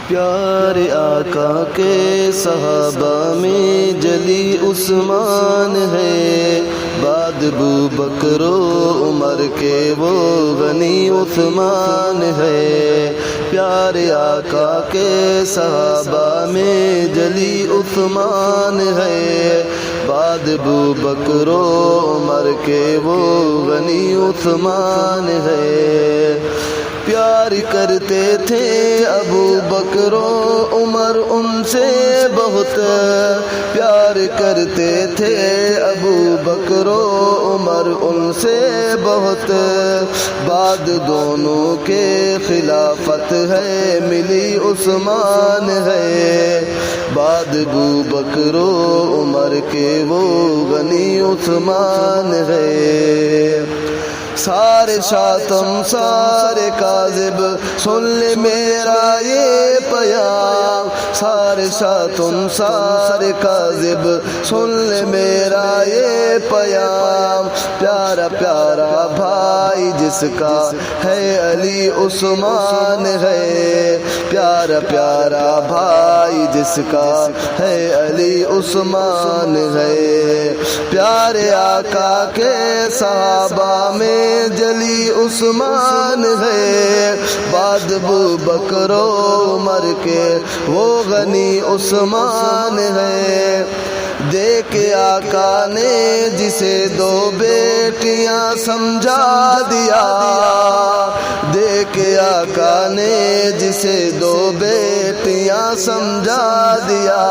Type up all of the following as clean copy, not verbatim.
پیارے آقا کے صحابہ میں جلی عثمان ہے، بعد ابو بکر و عمر کے وہ غنی عثمان ہے۔ پیارے آقا کے صحابہ میں جلی عثمان ہے، بعد ابو بکر و عمر کے وہ غنی عثمان ہے۔ پیار کرتے تھے ابو بکر و عمر ان سے بہت، پیار کرتے تھے ابو بکر و عمر ان سے بہت، بعد دونوں کے خلافت ہے ملی عثمان ہے، بعد ابو بکر و عمر کے وہ غنی عثمان ہے۔ سارے شاتم سارے کاذب سن لے میرا یہ پیام، سارے شاتم سارے کاذب سن لے میرا یہ پیام، پیارا پیارا بھائی جس کا ہے علی عثمان ہے، پیارا پیارا بھائی جس کا ہے علی عثمان ہے۔ پیارے آقا کے صحابہ میں جلی عثمان ہے، بعد ابو بکر و عمر کے وہ غنی عثمان ہے۔ دے کے آقا نے جسے دو بیٹیاں سمجھا دیا، دے کے آقا نے جسے دو بیٹیاں سمجھا دیا،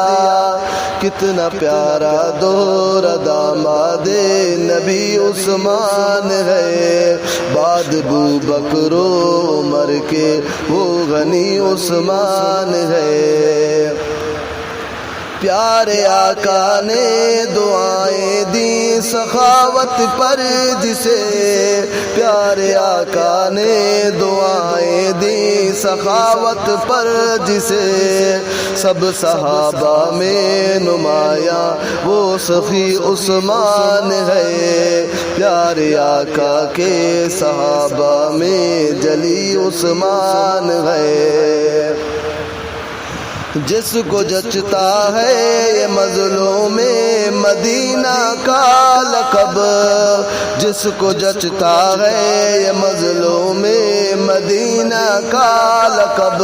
کتنا پیارا دور داماد نبی عثمان ہے، بعد ابو بکر و عمر کے وہ غنی عثمان ہے۔ پیارے آقا نے دعائیں دی سخاوت پر جسے، پیارے آقا نے دعائیں دی سخاوت پر جسے، سب صحابہ میں نمایاں وہ سخی عثمان ہے، پیارے آقا کے صحابہ میں جلی عثمان ہے۔ جس کو جچتا ہے یہ مظلوم مدینہ کا لقب، جس کو جچتا ہے یہ مظلوم مدینہ کا لقب،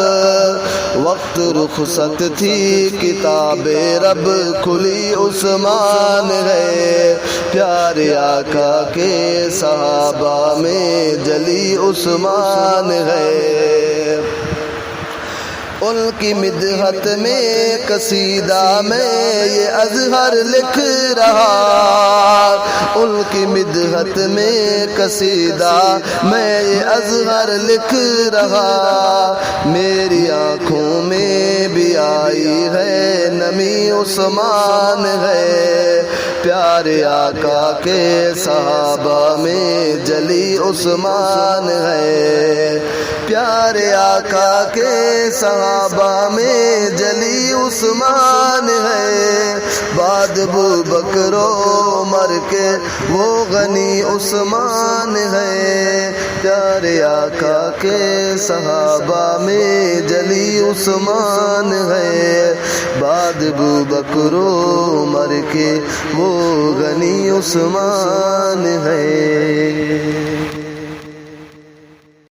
وقت رخصت تھی کتاب رب کھلی عثمان ہے، پیارے آقا کے صحابہ میں جلی عثمان ہے۔ ان کی مدحت میں قصیدہ میں یہ اظہر لکھ رہا، ان کی مدحت میں قصیدہ میں یہ اظہر لکھ رہا، میری آنکھوں میں بھی آئی ہے نمی عثمان ہے، پیارے آقا کے صحابہ میں جلی عثمان ہے، پیارے آقا کے صحابہ میں جلی عثمان ہے، بعد ابو بکر و عمر کے وہ غنی عثمان ہے، پیارے آقا کے صحابہ میں جلی عثمان ہے، بعد ابو بکر و عمر کے وہ غنی عثمان ہے۔